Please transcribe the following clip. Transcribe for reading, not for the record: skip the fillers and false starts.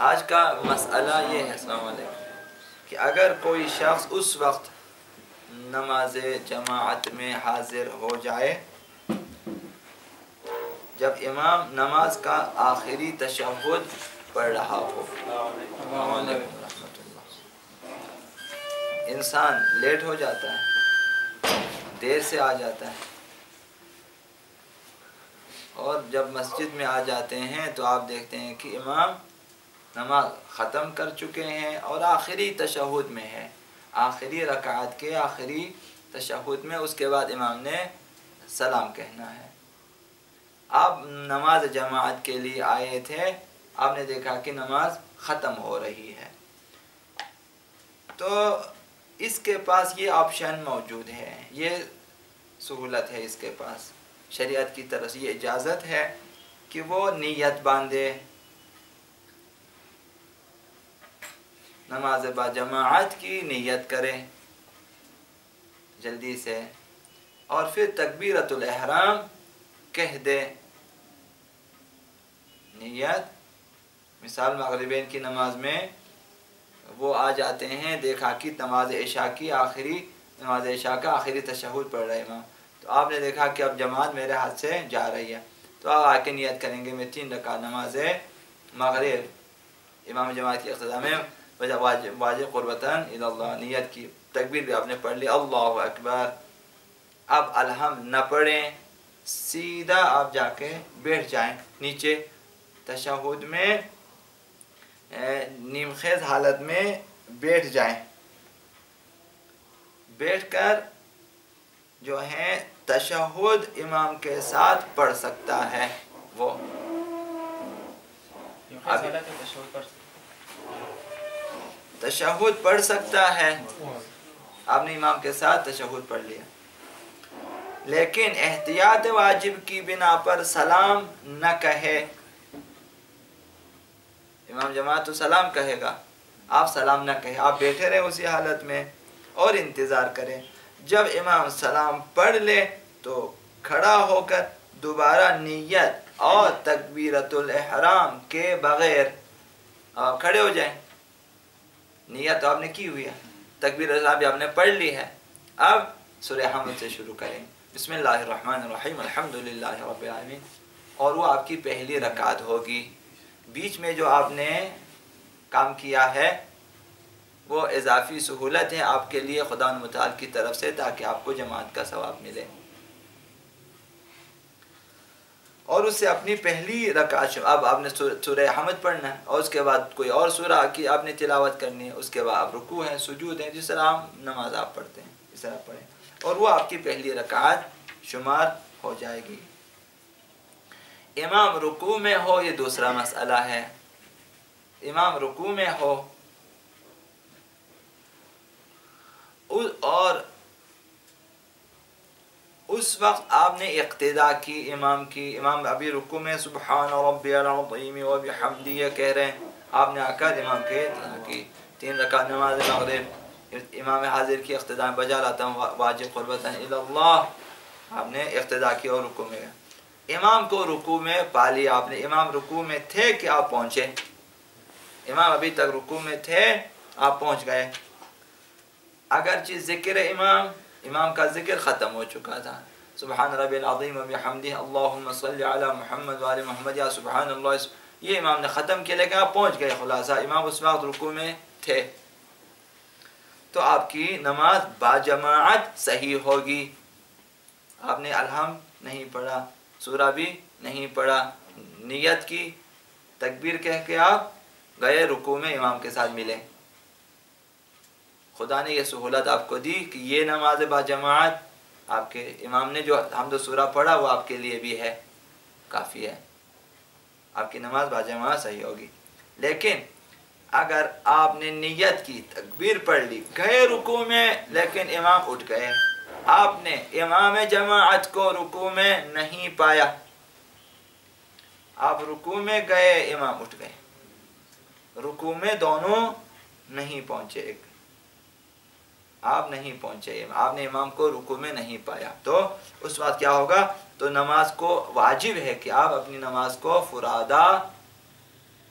آج کا مسئلہ یہ ہے السلام علیکم کہ اگر کوئی شخص اس وقت نماز جماعت میں حاضر ہو جائے جب امام نماز کا آخری تشہد پڑھ رہا ہو، انسان لیٹ ہو جاتا ہے، دیر سے آ جاتا ہے، اور جب مسجد میں آ جاتے ہیں تو آپ دیکھتے ہیں کہ امام نماز ختم کر چکے ہیں اور آخری تشہد میں ہے، آخری رکعت کے آخری تشہد میں، اس کے بعد امام نے سلام کہنا ہے۔ آپ نماز جماعت کے لیے آئے تھے، آپ نے دیکھا کہ نماز ختم ہو رہی ہے، تو اس کے پاس یہ آپشن موجود ہے، یہ سہولت ہے اس کے پاس، شریعت کی طرف سے یہ اجازت ہے کہ وہ نیت باندھے، نماز با جماعت کی نیت کرے جلدی سے، اور پھر تکبیرۃ الاحرام کہہ دے۔ نیت مثال مغربین کی نماز میں وہ آ جاتے ہیں، دیکھا کہ نماز عشاء کی نماز عشاء کا آخری تشہد پڑھ رہے امام، تو آپ نے دیکھا کہ اب جماعت میرے ہاتھ سے جا رہی ہے، تو آپ آ کے نیت کریں گے میں 3 رکعت نماز مغرب امام جماعت کی اقتداء میں واجب قربتاً الی اللہ، نیت کی، تکبیر بھی آپ نے پڑھ لی، اللہ اکبر۔ اب الحمد نہ پڑھیں، سیدھا آپ جا کے بیٹھ جائیں نیچے تشہد میں، نیم خیز حالت میں بیٹھ جائیں، بیٹھ کر جو ہے تشہد امام کے ساتھ پڑھ سکتا ہے، وہ تشہد پڑھ سکتا ہے، آپ نے امام کے ساتھ تشہد پڑھ لیا، لیکن احتیاط واجب کی بنا پر سلام نہ کہے۔ امام جماعت تو سلام کہے گا، آپ سلام نہ کہیں، آپ بیٹھے رہے اسی حالت میں اور انتظار کریں، جب امام سلام پڑھ لے تو کھڑا ہو کر دوبارہ نیت اور تکبیرۃ الاحرام کے بغیر آپ کھڑے ہو جائیں، نیت آپ نے کی ہوئی ہے، تکبیر الاحرام بھی آپ نے پڑھ لی ہے، اب سورہ حمد سے شروع کریں، بسم اللہ الرحمن الرحیم الحمدللہ رب العالمین، اور وہ آپ کی پہلی رکعت ہوگی۔ بیچ میں جو آپ نے کام کیا ہے وہ اضافی سہولت ہے آپ کے لیے خدا متعال کی طرف سے، تاکہ آپ کو جماعت کا ثواب ملے، اور اس سے اپنی پہلی رکعت اب آپ نے سورہ حمد پڑھنا ہے، اور اس کے بعد کوئی اور سورہ کی آپ نے تلاوت کرنی ہے، اس کے بعد آپ رکوع ہے، سجود ہے، جس طرح عام نماز آپ پڑھتے ہیں اس طرح پڑھیں، اور وہ آپ کی پہلی رکعت شمار ہو جائے گی۔ امام رکوع میں ہو، یہ دوسرا مسئلہ ہے، امام رکوع میں ہو اور اس وقت آپ نے اقتداء کی امام کی، امام ابھی رکوع میں سبحان ربی العظیم وبحمدہ کہہ رہے ہیں، آپ نے آ کر امام کی 3 رکعت نماز مغرب امام حاضر کی اقتداء بجا لاتا ہوں واجب قربتاً الی اللہ، آپ نے اقتداء کی اور رکوع میں امام کو رکوع میں پا لیا آپ نے، امام رکوع میں تھے کہ آپ پہنچے، امام ابھی تک رکوع میں تھے آپ پہنچ گئے، اگرچہ ذکر امام کا ذکر ختم ہو چکا تھا، سبحان ربی العظیم و بحمدہ اللہم صلی علی محمد وآل محمد یا سبحان اللہ، یہ امام نے ختم کیا، لیکن آپ پہنچ گئے، خلاصہ امام اس وقت رکوع میں تھے، تو آپ کی نماز باجماعت صحیح ہوگی، آپ نے الحمد نہیں پڑھا، سورہ بھی نہیں پڑھا، نیت کی، تکبیر کہہ کے آپ گئے رکوع میں امام کے ساتھ ملے، خدا نے یہ سہولت آپ کو دی کہ یہ نماز باجماعت آپ کے امام نے جو حمد و سورہ پڑھا وہ آپ کے لیے بھی ہے، کافی ہے، آپ کی نماز باجماعت صحیح ہوگی، لیکن اگر آپ نے نیت کی، تکبیر پڑھ لی، گئے رکوع میں، لیکن امام اٹھ گئے، آپ نے امام جماعت کو رکوع میں نہیں پایا، آپ رکوع میں گئے امام اٹھ گئے، رکوع میں دونوں نہیں پہنچے، آپ نہیں پہنچے، آپ نے امام کو رکوع میں نہیں پایا، تو اس وقت کیا ہوگا، تو نماز کو واجب ہے کہ آپ اپنی نماز کو فرادہ